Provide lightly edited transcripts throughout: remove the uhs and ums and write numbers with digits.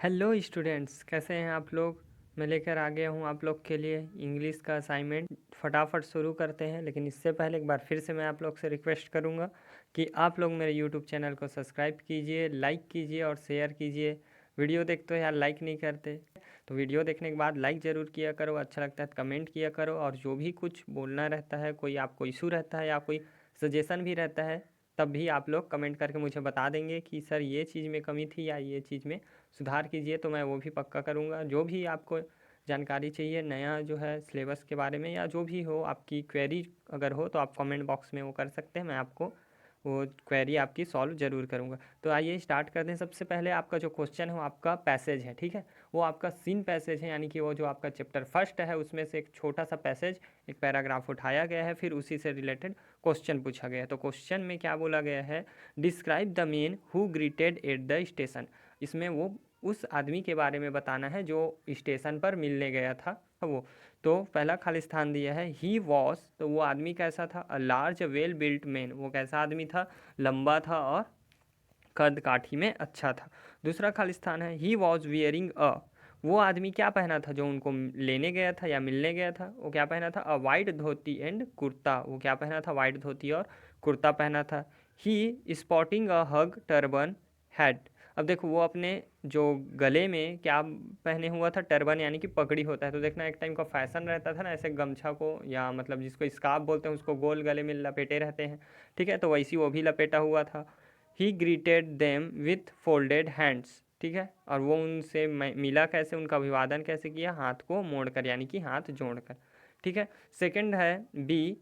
Hello students, कैसे हैं आप लोग। मैं लेकर आ गया हूं आप लोग के लिए इंग्लिश का असाइनमेंट। फटाफट शुरू करते हैं, लेकिन इससे पहले एक बार फिर से मैं आप लोग से रिक्वेस्ट करूंगा कि आप लोग मेरे यूट्यूब चैनल को सब्सक्राइब कीजिए, लाइक कीजिए और शेयर कीजिए। वीडियो देखते हो यार, लाइक नहीं करते तो वीडियो देखने के बाद लाइक ज़रूर किया करो। अच्छा लगता है तो कमेंट किया करो, और जो भी कुछ बोलना रहता है, कोई आपको इशू रहता है या कोई सजेशन भी रहता है, तब भी आप लोग कमेंट करके मुझे बता देंगे कि सर ये चीज़ में कमी थी या ये चीज़ में सुधार कीजिए, तो मैं वो भी पक्का करूँगा। जो भी आपको जानकारी चाहिए नया जो है सिलेबस के बारे में, या जो भी हो आपकी क्वेरी अगर हो, तो आप कमेंट बॉक्स में वो कर सकते हैं। मैं आपको वो क्वेरी आपकी सॉल्व ज़रूर करूँगा। तो आइए स्टार्ट करते हैं। सबसे पहले आपका जो क्वेश्चन है वो आपका पैसेज है, ठीक है। वो आपका सीन पैसेज है, यानी कि वो जो आपका चैप्टर फर्स्ट है उसमें से एक छोटा सा पैसेज, एक पैराग्राफ उठाया गया है, फिर उसी से रिलेटेड क्वेश्चन पूछा गया है। तो क्वेश्चन में क्या बोला गया है, describe the man who greeted at the station. इसमें वो उस आदमी के बारे में बताना है जो स्टेशन पर मिलने गया था वो। तो पहला खालिस्तान दिया है ही वॉज, तो वो आदमी कैसा था, a large well built man, वो कैसा आदमी था, लंबा था और कद काठी में अच्छा था। दूसरा खालिस्तान है ही वॉज वियरिंग अ, वो आदमी क्या पहना था जो उनको लेने गया था या मिलने गया था, वो क्या पहना था, अ वाइट धोती एंड कुर्ता, वो क्या पहना था, वाइट धोती और कुर्ता पहना था। He spotting a hug turban had, अब देखो वो अपने जो गले में क्या पहने हुआ था, टर्बन यानी कि पगड़ी होता है। तो देखना एक टाइम का फैशन रहता था ना, ऐसे गमछा को या मतलब जिसको स्कार्फ बोलते हैं उसको गोल गले में लपेटे रहते हैं, ठीक है। तो वैसी वो भी लपेटा हुआ था। ही greeted them with folded hands, ठीक है। और वो उनसे मिला कैसे, उनका अभिवादन कैसे किया, हाथ को मोड़कर यानी कि हाथ जोड़कर, ठीक है। सेकंड है B,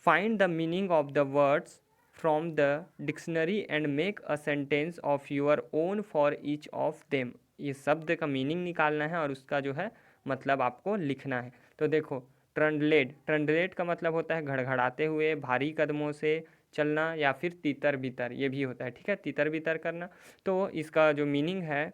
find the meaning of the words from the dictionary and make a sentence of your own for each of them. ये शब्द का मीनिंग निकालना है और उसका जो है मतलब आपको लिखना है। तो देखो ट्रंडलेड, ट्रंडलेड का मतलब होता है घड़घड़ाते हुए, भारी कदमों से चलना, या फिर तीतर बितर, ये भी होता है, ठीक है, तीतर बितर करना। तो इसका जो मीनिंग है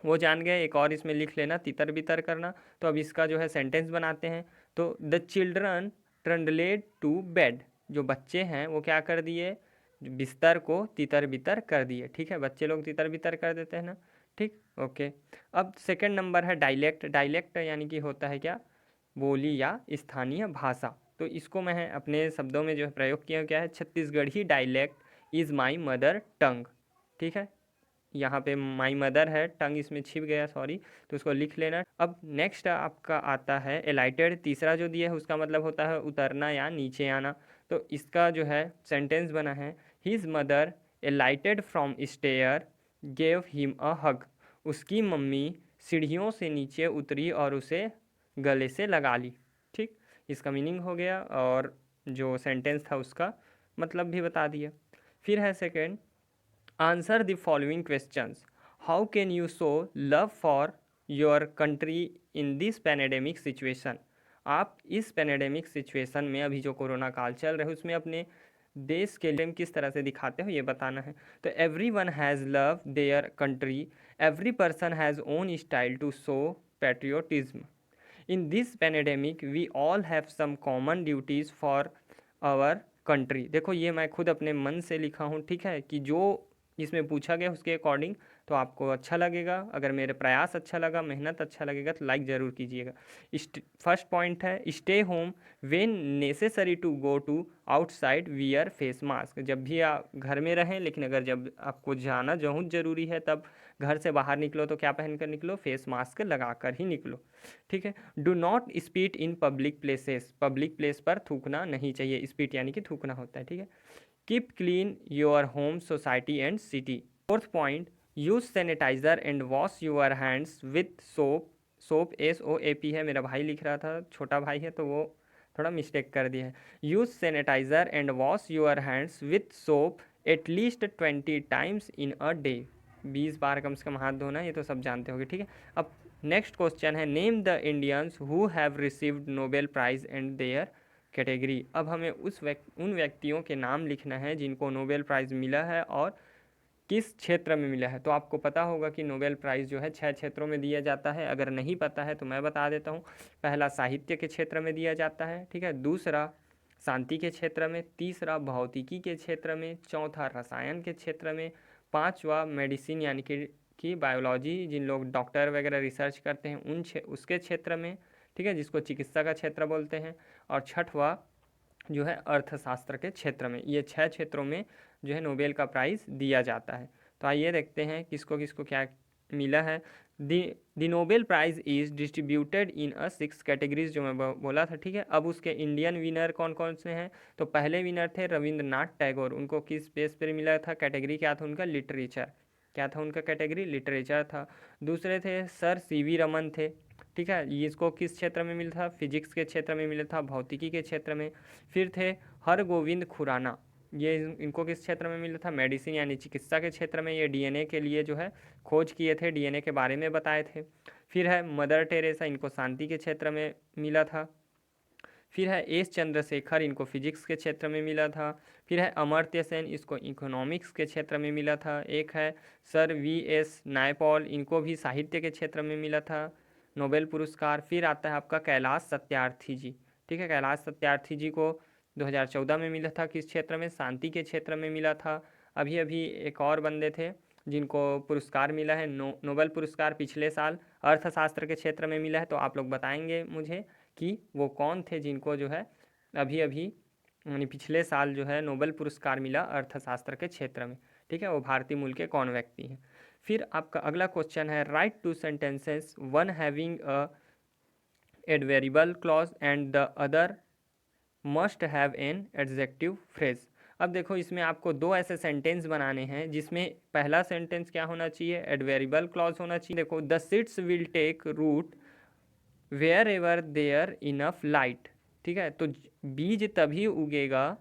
वो जान गए। एक और इसमें लिख लेना, तितर बितर करना। तो अब इसका जो है सेंटेंस बनाते हैं। तो द चिल्ड्रन ट्रंडलेड टू बेड, जो बच्चे हैं वो क्या कर दिए, बिस्तर को तितर बितर कर दिए, ठीक है। बच्चे लोग तितर बितर कर देते हैं ना, ठीक, ओके। अब सेकंड नंबर है डायलेक्ट। डायलेक्ट यानी कि होता है क्या, बोली या स्थानीय भाषा। तो इसको मैं अपने शब्दों में जो है प्रयोग किया, क्या है, Chhattisgarhi dialect is my mother tongue, ठीक है। यहाँ पे माई मदर है, टंग इसमें छिप गया, सॉरी, तो उसको लिख लेना। अब नेक्स्ट आपका आता है एलाइटेड, तीसरा जो दिया है उसका मतलब होता है उतरना या नीचे आना। तो इसका जो है सेंटेंस बना है, his mother alighted from stair gave him a hug, उसकी मम्मी सीढ़ियों से नीचे उतरी और उसे गले से लगा ली, ठीक। इसका मीनिंग हो गया और जो सेंटेंस था उसका मतलब भी बता दिया। फिर है second, answer the following questions. How can you show love for your country in this pandemic situation. आप इस पैनेडेमिक सिचुएशन में, अभी जो कोरोना काल चल रहा है उसमें अपने देश के लिए किस तरह से दिखाते हो ये बताना है। तो everyone has love their country, every person has own style to show patriotism. In this pandemic we all have some common duties for our country. देखो ये मैं खुद अपने मन से लिखा हूँ, ठीक है, कि जो इसमें पूछा गया उसके अकॉर्डिंग तो आपको अच्छा लगेगा। अगर मेरे प्रयास अच्छा लगा, मेहनत अच्छा लगेगा तो लाइक ज़रूर कीजिएगा। फर्स्ट पॉइंट है stay home when necessary to go to outside wear face mask, जब भी आप घर में रहें, लेकिन अगर जब आपको जाना बहुत ज़रूरी है तब घर से बाहर निकलो तो क्या पहन कर निकलो, फेस मास्क लगा कर ही निकलो, ठीक है। Do not spit in public places, public place पर थूकना नहीं चाहिए, स्पीट यानी कि थूकना होता है, ठीक है। Keep clean your home society and city. Fourth point, use sanitiser and wash your hands with soap. Soap SOAP है, मेरा भाई लिख रहा था, छोटा भाई है तो वो थोड़ा मिस्टेक कर दिया है। Use sanitiser and wash your hands with soap at least 20 times in a day, 20 बार कम से कम हाथ धोना, ये तो सब जानते होंगे, ठीक है। अब नेक्स्ट क्वेश्चन है name the Indians who have received Nobel prize and their category. अब हमें उन व्यक्तियों के नाम लिखना है जिनको नोबेल प्राइज़ मिला है और किस क्षेत्र में मिला है। तो आपको पता होगा कि नोबेल प्राइज़ जो है 6 क्षेत्रों में दिया जाता है। अगर नहीं पता है तो मैं बता देता हूँ। पहला साहित्य के क्षेत्र में दिया जाता है, ठीक है। दूसरा शांति के क्षेत्र में, तीसरा भौतिकी के क्षेत्र में, चौथा रसायन के क्षेत्र में, पांचवा मेडिसिन यानी कि कि बायोलॉजी, जिन लोग डॉक्टर वगैरह रिसर्च करते हैं उसके क्षेत्र में, ठीक है, जिसको चिकित्सा का क्षेत्र बोलते हैं। और छठवा जो है अर्थशास्त्र के क्षेत्र में। ये 6 क्षेत्रों में जो है नोबेल का प्राइज़ दिया जाता है। तो आइए देखते हैं किसको किसको क्या मिला है। The Nobel prize is distributed in 6 categories, जो मैं बोला था, ठीक है। अब उसके इंडियन विनर कौन कौन से हैं? तो पहले विनर थे रविंद्रनाथ टैगोर। उनको किस बेस पर मिला था? कैटेगरी क्या था उनका? लिटरेचर। क्या था उनका कैटेगरी? लिटरेचर था। दूसरे थे सर सीवी रमन थे, ठीक है। ये इसको किस क्षेत्र में मिला था? फिजिक्स के क्षेत्र में मिला था, भौतिकी के क्षेत्र में। फिर थे हरगोविंद खुराना, ये इनको किस क्षेत्र में मिला था? मेडिसिन यानी चिकित्सा के क्षेत्र में। ये डीएनए के लिए जो है खोज किए थे, डीएनए के बारे में बताए थे। फिर है मदर टेरेसा, इनको शांति के क्षेत्र में मिला था। फिर है एस चंद्रशेखर, इनको फिजिक्स के क्षेत्र में मिला था। फिर है अमर्त्य सेन, इसको इकोनॉमिक्स के क्षेत्र में मिला था। एक है सर वी.एस. नायपॉल, इनको भी साहित्य के क्षेत्र में मिला था नोबेल पुरस्कार। फिर आता है आपका कैलाश सत्यार्थी जी, ठीक है। कैलाश सत्यार्थी जी को 2014 में मिला था, किस क्षेत्र में? शांति के क्षेत्र में मिला था। अभी अभी एक और बंदे थे जिनको पुरस्कार मिला है, नोबेल पुरस्कार पिछले साल अर्थशास्त्र के क्षेत्र में मिला है। तो आप लोग बताएंगे मुझे कि वो कौन थे जिनको जो है अभी अभी यानी पिछले साल जो है नोबेल पुरस्कार मिला अर्थशास्त्र के क्षेत्र में, ठीक है। वो भारतीय मूल के कौन व्यक्ति हैं? फिर आपका अगला क्वेश्चन है write two sentences one having a adverbial clause and the other must have an adjective phrase. अब देखो इसमें आपको दो ऐसे सेंटेंस बनाने हैं जिसमें पहला सेंटेंस क्या होना चाहिए? एडवेरिएबल क्लॉज होना चाहिए। देखो the seeds will take root wherever there enough light, ठीक है। तो बीज तभी उगेगा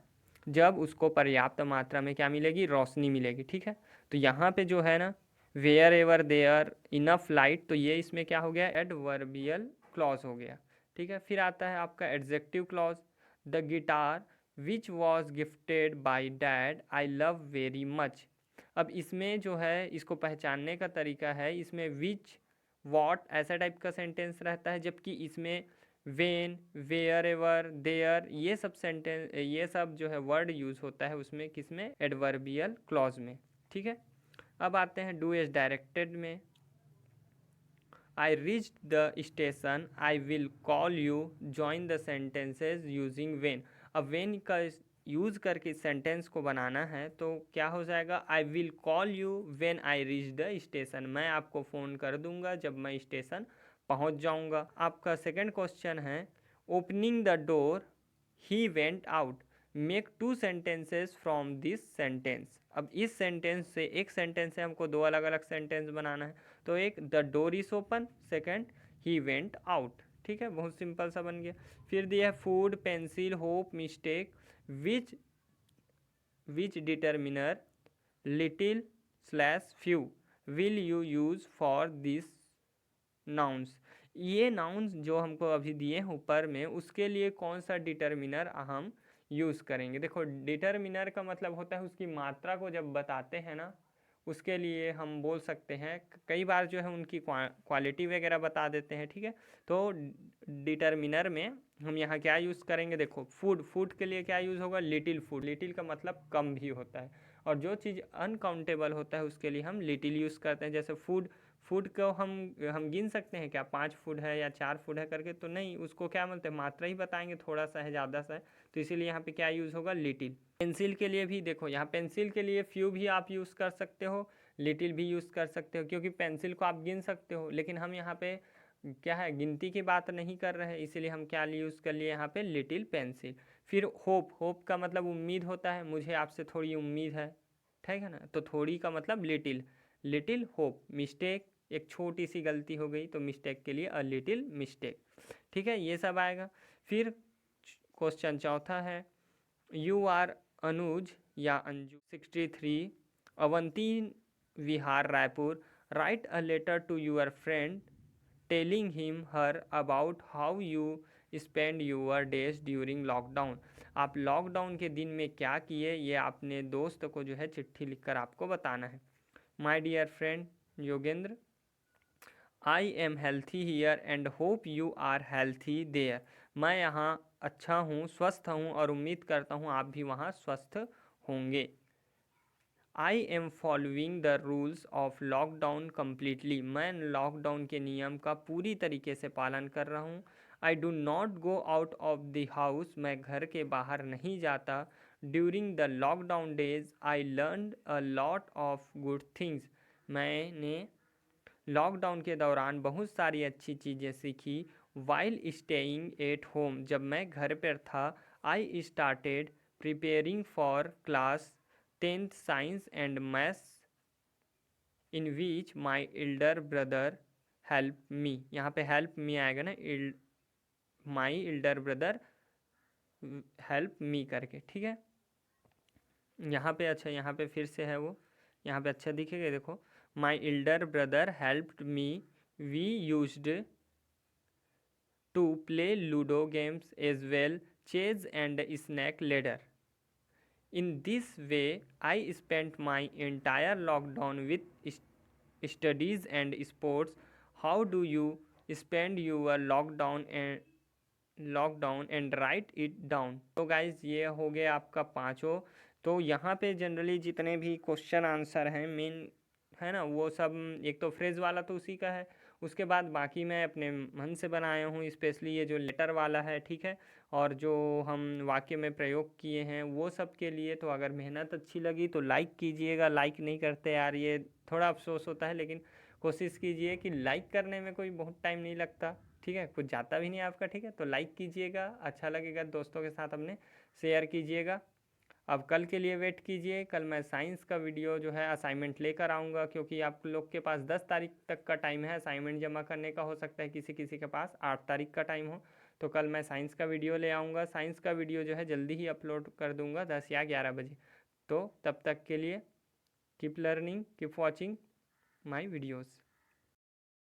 जब उसको पर्याप्त मात्रा में क्या मिलेगी? रोशनी मिलेगी, ठीक है। तो यहाँ पे जो है ना wherever there enough light, तो ये इसमें क्या हो गया? एडवर्बियल क्लॉज हो गया, ठीक है। फिर आता है आपका adjective clause. The guitar which was gifted by dad I love very much. अब इसमें जो है इसको पहचानने का तरीका है, इसमें विच वॉट ऐसा टाइप का सेंटेंस रहता है, जबकि इसमें वेन वेयर एवर देयर ये सब सेंटेंस, ये सब जो है वर्ड यूज़ होता है उसमें, किसमें? एडवर्बियल क्लॉज में, ठीक है। अब आते हैं डू एज डायरेक्टेड में। I reach the station I will call you join the sentences using when. अब वेन का यूज़ करके सेंटेंस को बनाना है तो क्या हो जाएगा? I will call you when I reach the station, मैं आपको फ़ोन कर दूंगा जब मैं स्टेशन पहुंच जाऊंगा। आपका सेकंड क्वेश्चन है opening the door he went out, make two sentences from this sentence. अब इस सेंटेंस से एक सेंटेंस से हमको दो अलग अलग सेंटेंस बनाना है। तो एक the door is open, second he went out, ठीक है। बहुत सिंपल सा बन गया। फिर दिया है food pencil hope mistake which determiner little slash few will you use for this nouns. ये नाउन्स जो हमको अभी दिए हैं ऊपर में, उसके लिए कौन सा डिटर्मिनर हम यूज़ करेंगे? देखो डिटर्मिनर का मतलब होता है उसकी मात्रा को जब बताते हैं ना, उसके लिए हम बोल सकते हैं, कई बार जो है उनकी क्वालिटी वगैरह बता देते हैं, ठीक है। तो डिटर्मिनर में हम यहाँ क्या यूज़ करेंगे? देखो फूड, फूड के लिए क्या यूज़ होगा? लिटिल फूड, लिटिल का मतलब कम भी होता है। और जो चीज़ अनकाउंटेबल होता है उसके लिए हम लिटिल यूज़ करते हैं। जैसे फूड, फूड को हम गिन सकते हैं क्या 5 फूड है या 4 फूड है करके? तो नहीं, उसको क्या बोलते हैं? मात्रा ही बताएंगे, थोड़ा सा है ज़्यादा सा है, तो इसीलिए यहाँ पे क्या यूज़ होगा? लिटिल। पेंसिल के लिए भी देखो, यहाँ पेंसिल के लिए फ्यू भी आप यूज़ कर सकते हो, लिटिल भी यूज़ कर सकते हो, क्योंकि पेंसिल को आप गिन सकते हो, लेकिन हम यहाँ पे क्या है, गिनती की बात नहीं कर रहे हैं, इसीलिए हम क्या यूज़ कर लिए यहाँ पे? Little pencil. फिर होप, होप का मतलब उम्मीद होता है, मुझे आपसे थोड़ी उम्मीद है, ठीक है ना। तो थोड़ी का मतलब लिटिल, लिटिल होप। मिस्टेक, एक छोटी सी गलती हो गई तो मिस्टेक के लिए अ लिटिल मिस्टेक, ठीक है। ये सब आएगा। फिर क्वेश्चन चौथा है यू आर अनुज या Anju 63 Avanti Vihar Raipur, write a letter to your friend telling him her about how you spend your days during lockdown. आप लॉकडाउन के दिन में क्या किए, ये अपने दोस्त को जो है चिट्ठी लिखकर आपको बताना है। My dear friend Yogendra, I am healthy here and hope you are healthy there. मैं यहाँ अच्छा हूँ, स्वस्थ हूँ और उम्मीद करता हूँ आप भी वहाँ स्वस्थ होंगे। I am following the rules of lockdown completely, मैं लॉकडाउन के नियम का पूरी तरीके से पालन कर रहा हूँ। I do not go out of the house, मैं घर के बाहर नहीं जाता। During the lockdown days I learn a lot of good things, मैंने लॉकडाउन के दौरान बहुत सारी अच्छी चीज़ें सीखी। वाइल स्टेइंग एट होम, जब मैं घर पर था, I started preparing for class 10th science and maths in which my elder brother help me. यहाँ पे हेल्प मी आएगा ना, माई एल्डर ब्रदर हेल्प मी करके, ठीक है। यहाँ पे अच्छा, यहाँ पे फिर से है वो, यहाँ पे अच्छा दिखेगा, देखो। My elder brother helped me, we used to play ludo games as well, chess and snake ladder. In this way, I spent my entire lockdown with studies and sports. How do you spend your lockdown and write it down? तो guys ये हो गया आपका पाँचों। तो यहाँ पे generally जितने भी क्वेश्चन आंसर हैं मेन, है ना, वो सब, एक तो फ्रेज वाला तो उसी का है, उसके बाद बाकी मैं अपने मन से बनाया हूँ, स्पेशली ये जो लेटर वाला है, ठीक है, और जो हम वाक्य में प्रयोग किए हैं वो सब के लिए। तो अगर मेहनत अच्छी लगी तो लाइक कीजिएगा, लाइक नहीं करते यार, ये थोड़ा अफसोस होता है, लेकिन कोशिश कीजिए कि लाइक करने में कोई बहुत टाइम नहीं लगता, ठीक है, कुछ जाता भी नहीं आपका, ठीक है। तो लाइक कीजिएगा, अच्छा लगेगा, दोस्तों के साथ अपने शेयर कीजिएगा। अब कल के लिए वेट कीजिए, कल मैं साइंस का वीडियो जो है असाइनमेंट लेकर आऊँगा, क्योंकि आप लोग के पास 10 तारीख तक का टाइम है असाइनमेंट जमा करने का, हो सकता है किसी किसी के पास 8 तारीख का टाइम हो। तो कल मैं साइंस का वीडियो ले आऊँगा, साइंस का वीडियो जो है जल्दी ही अपलोड कर दूँगा 10 या 11 बजे। तो तब तक के लिए keep learning, keep watching my videos.